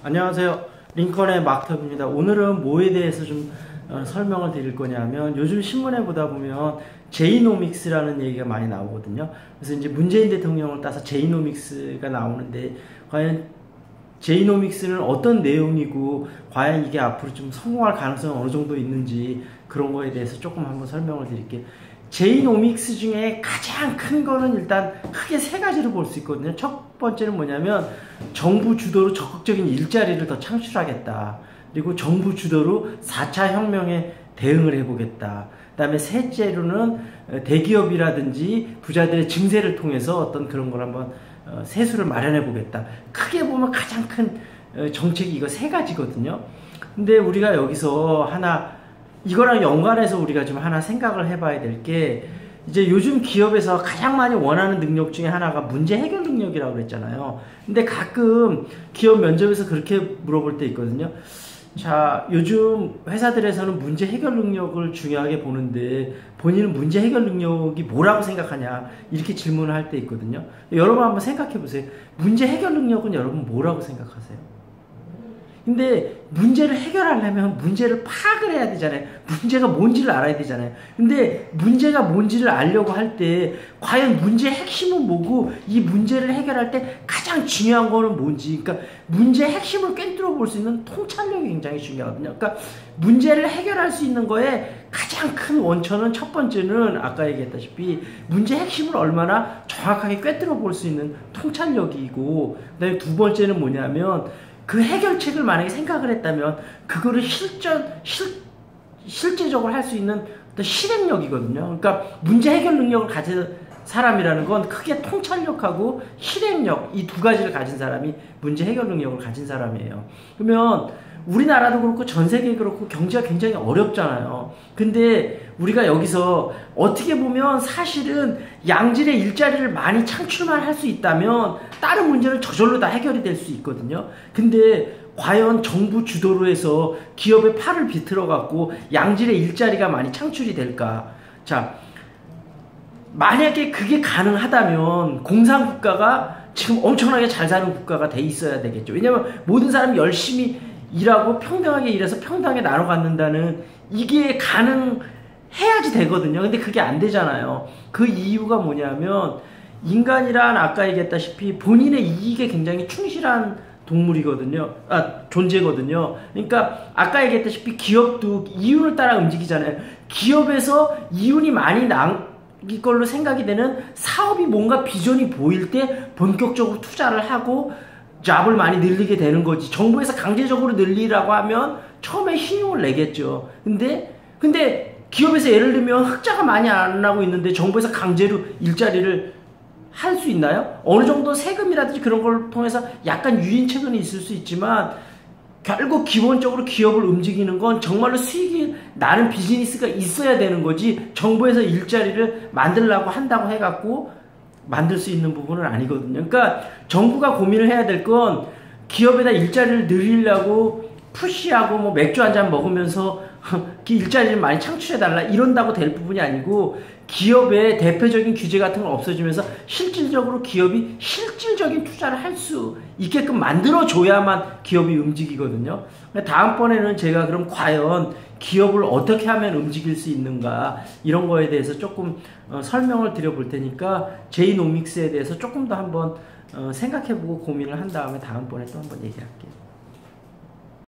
안녕하세요. 링컨의 마크입니다. 오늘은 뭐에 대해서 좀 설명을 드릴 거냐면, 요즘 신문에 보다 보면 제이노믹스라는 얘기가 많이 나오거든요. 그래서 이제 문재인 대통령을 따서 제이노믹스가 나오는데, 과연 제이노믹스는 어떤 내용이고 과연 이게 앞으로 좀 성공할 가능성이 어느 정도 있는지, 그런 거에 대해서 조금 한번 설명을 드릴게요. 제이노믹스 중에 가장 큰 거는 일단 크게 세 가지로 볼 수 있거든요. 첫 번째는 뭐냐면, 정부 주도로 적극적인 일자리를 더 창출하겠다. 그리고 정부 주도로 4차 혁명에 대응을 해보겠다. 그 다음에 셋째로는 대기업이라든지 부자들의 증세를 통해서 어떤 그런 걸 한번 세수를 마련해 보겠다. 크게 보면 가장 큰 정책이 이거 세 가지거든요. 근데 우리가 여기서 하나, 이거랑 연관해서 우리가 좀 하나 생각을 해봐야 될 게, 이제 요즘 기업에서 가장 많이 원하는 능력 중에 하나가 문제 해결 능력이라고 그랬잖아요. 근데 가끔 기업 면접에서 그렇게 물어볼 때 있거든요. 자, 요즘 회사들에서는 문제 해결 능력을 중요하게 보는데 본인은 문제 해결 능력이 뭐라고 생각하냐, 이렇게 질문을 할 때 있거든요. 여러분 한번 생각해 보세요. 문제 해결 능력은 여러분 뭐라고 생각하세요? 근데 문제를 해결하려면 문제를 파악을 해야 되잖아요. 문제가 뭔지를 알아야 되잖아요. 근데 문제가 뭔지를 알려고 할 때 과연 문제의 핵심은 뭐고, 이 문제를 해결할 때 가장 중요한 거는 뭔지, 그러니까 문제의 핵심을 꿰뚫어 볼 수 있는 통찰력이 굉장히 중요하거든요. 그러니까 문제를 해결할 수 있는 거에 가장 큰 원천은, 첫 번째는 아까 얘기했다시피 문제 핵심을 얼마나 정확하게 꿰뚫어 볼 수 있는 통찰력이고, 그다음에 두 번째는 뭐냐면, 그 해결책을 만약에 생각을 했다면 그거를 실제적으로 할 수 있는 어떤 실행력이거든요. 그러니까 문제 해결 능력을 가진 사람이라는 건 크게 통찰력하고 실행력, 이 두 가지를 가진 사람이 문제 해결 능력을 가진 사람이에요. 그러면 우리나라도 그렇고 전 세계 그렇고 경제가 굉장히 어렵잖아요. 근데 우리가 여기서 어떻게 보면 사실은 양질의 일자리를 많이 창출만 할 수 있다면 다른 문제는 저절로 다 해결이 될 수 있거든요. 근데 과연 정부 주도로 해서 기업의 팔을 비틀어 갖고 양질의 일자리가 많이 창출이 될까? 자, 만약에 그게 가능하다면 공산국가가 지금 엄청나게 잘 사는 국가가 돼 있어야 되겠죠. 왜냐면 모든 사람이 열심히 일하고 평등하게 일해서 평등하게 나눠 갖는다는, 이게 가능해야지 되거든요. 근데 그게 안 되잖아요. 그 이유가 뭐냐면, 인간이란 아까 얘기했다시피 본인의 이익에 굉장히 충실한 동물이거든요. 존재거든요. 그러니까 아까 얘기했다시피 기업도 이윤을 따라 움직이잖아요. 기업에서 이윤이 많이 이걸로 생각이 되는 사업이, 뭔가 비전이 보일 때 본격적으로 투자를 하고 잡을 많이 늘리게 되는 거지. 정부에서 강제적으로 늘리라고 하면 처음에 신용을 내겠죠. 근데 기업에서 예를 들면 흑자가 많이 안 나고 있는데 정부에서 강제로 일자리를 할 수 있나요? 어느 정도 세금이라든지 그런 걸 통해서 약간 유인책은 있을 수 있지만, 결국 기본적으로 기업을 움직이는 건 정말로 수익이 나는 비즈니스가 있어야 되는 거지, 정부에서 일자리를 만들려고 한다고 해갖고 만들 수 있는 부분은 아니거든요. 그러니까 정부가 고민을 해야 될 건, 기업에다 일자리를 늘리려고 푸시하고 뭐 맥주 한잔 먹으면서 일자리를 많이 창출해달라 이런다고 될 부분이 아니고, 기업의 대표적인 규제 같은 걸 없어지면서 실질적으로 기업이 실질적인 투자를 할 수 있게끔 만들어줘야만 기업이 움직이거든요. 다음번에는 제가 그럼 과연 기업을 어떻게 하면 움직일 수 있는가, 이런 거에 대해서 조금 설명을 드려볼 테니까, 제이노믹스에 대해서 조금 더 한번 생각해보고 고민을 한 다음에 다음번에 또 한번 얘기할게요.